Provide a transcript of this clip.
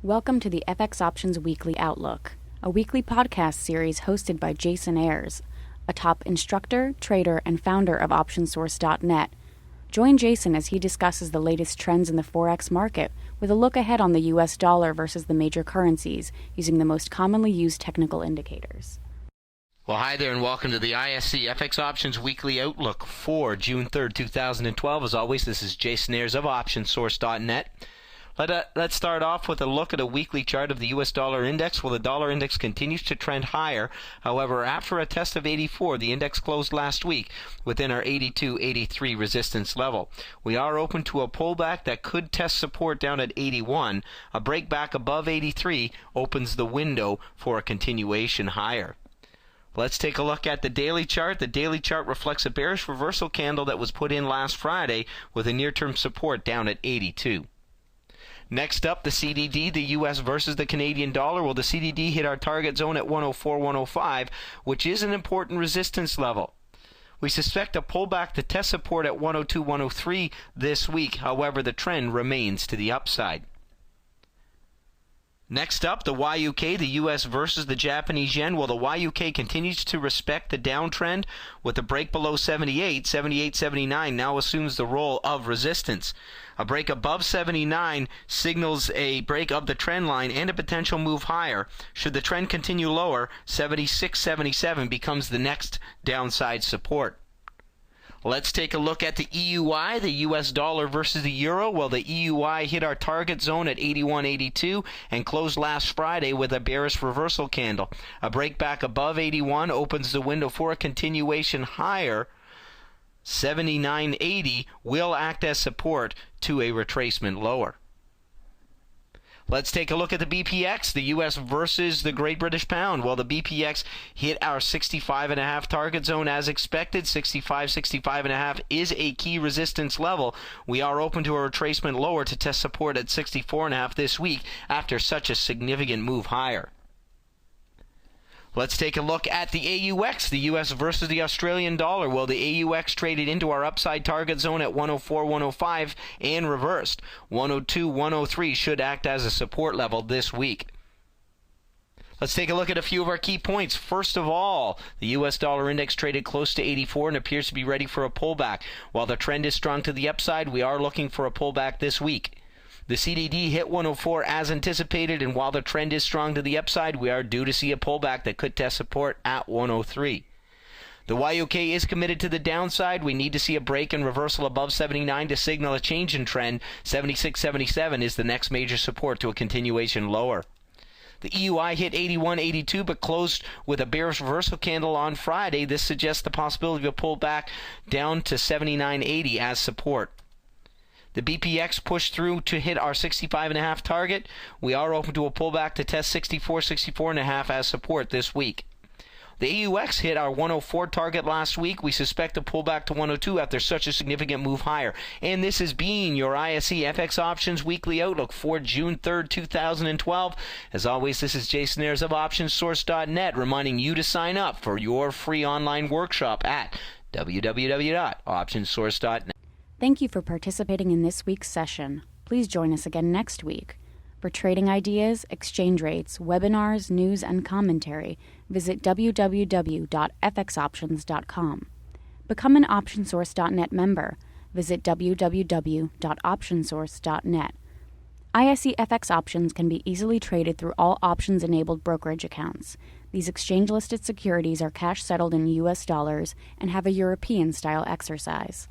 Welcome to the FX Options Weekly Outlook, a weekly podcast series hosted by Jason Ayres, a top instructor, trader, and founder of OptionSource.net. Join Jason as he discusses the latest trends in the Forex market with a look ahead on the US dollar versus the major currencies using the most commonly used technical indicators. Well, hi there and welcome to the ISC FX Options Weekly Outlook for June 3rd, 2012. As always, this is Jason Ayres of OptionSource.net. Let's start off with a look at a weekly chart of the US dollar index. Well, the dollar index continues to trend higher. However, after a test of 84, the index closed last week within our 82-83 resistance level. We are open to a pullback that could test support down at 81. A break back above 83 opens the window for a continuation higher. Let's take a look at the daily chart. The daily chart reflects a bearish reversal candle that was put in last Friday with a near-term support down at 82. Next up, the CDD, the US versus the Canadian dollar. Well, the CDD hit our target zone at 104-105, which is an important resistance level. We suspect a pullback to test support at 102-103 this week. However, the trend remains to the upside. Next up, the YUK, the US versus the Japanese yen. Well, the YUK continues to respect the downtrend with a break below 78. 78.79 now assumes the role of resistance. A break above 79 signals a break of the trend line and a potential move higher. Should the trend continue lower, 76.77 becomes the next downside support. Let's take a look at the EUI, the US dollar versus the euro. Well, the EUI hit our target zone at 81.82 and closed last Friday with a bearish reversal candle. A break back above 81 opens the window for a continuation higher. 79.80 will act as support to a retracement lower. Let's take a look at the BPX, the US versus the Great British Pound. Well, the BPX hit our 65.5 target zone as expected. 65.5 is a key resistance level. We are open to a retracement lower to test support at 64.5 this week after such a significant move higher. Let's take a look at the AUX, the US versus the Australian dollar. Well, the AUX traded into our upside target zone at 104-105 and reversed. 102-103 should act as a support level this week. Let's take a look at a few of our key points. First of all, the US dollar index traded close to 84 and appears to be ready for a pullback. While the trend is strong to the upside, we are looking for a pullback this week. The CDD hit 104 as anticipated, and while the trend is strong to the upside, we are due to see a pullback that could test support at 103. The YOK is committed to the downside. We need to see a break and reversal above 79 to signal a change in trend. 76.77 is the next major support to a continuation lower. The EUI hit 81.82 but closed with a bearish reversal candle on Friday. This suggests the possibility of a pullback down to 79.80 as support. The BPX pushed through to hit our 65.5 target. We are open to a pullback to test 64.5 as support this week. The AUX hit our 104 target last week. We suspect a pullback to 102 after such a significant move higher. And this has been your ISC FX Options Weekly Outlook for June 3rd, 2012. As always, this is Jason Ayres of OptionSource.net reminding you to sign up for your free online workshop at www.optionsource.net. Thank you for participating in this week's session. Please join us again next week. For trading ideas, exchange rates, webinars, news, and commentary, visit www.fxoptions.com. Become an OptionSource.net member. Visit www.optionsource.net. ISE FX options can be easily traded through all options-enabled brokerage accounts. These exchange-listed securities are cash-settled in US dollars and have a European-style exercise.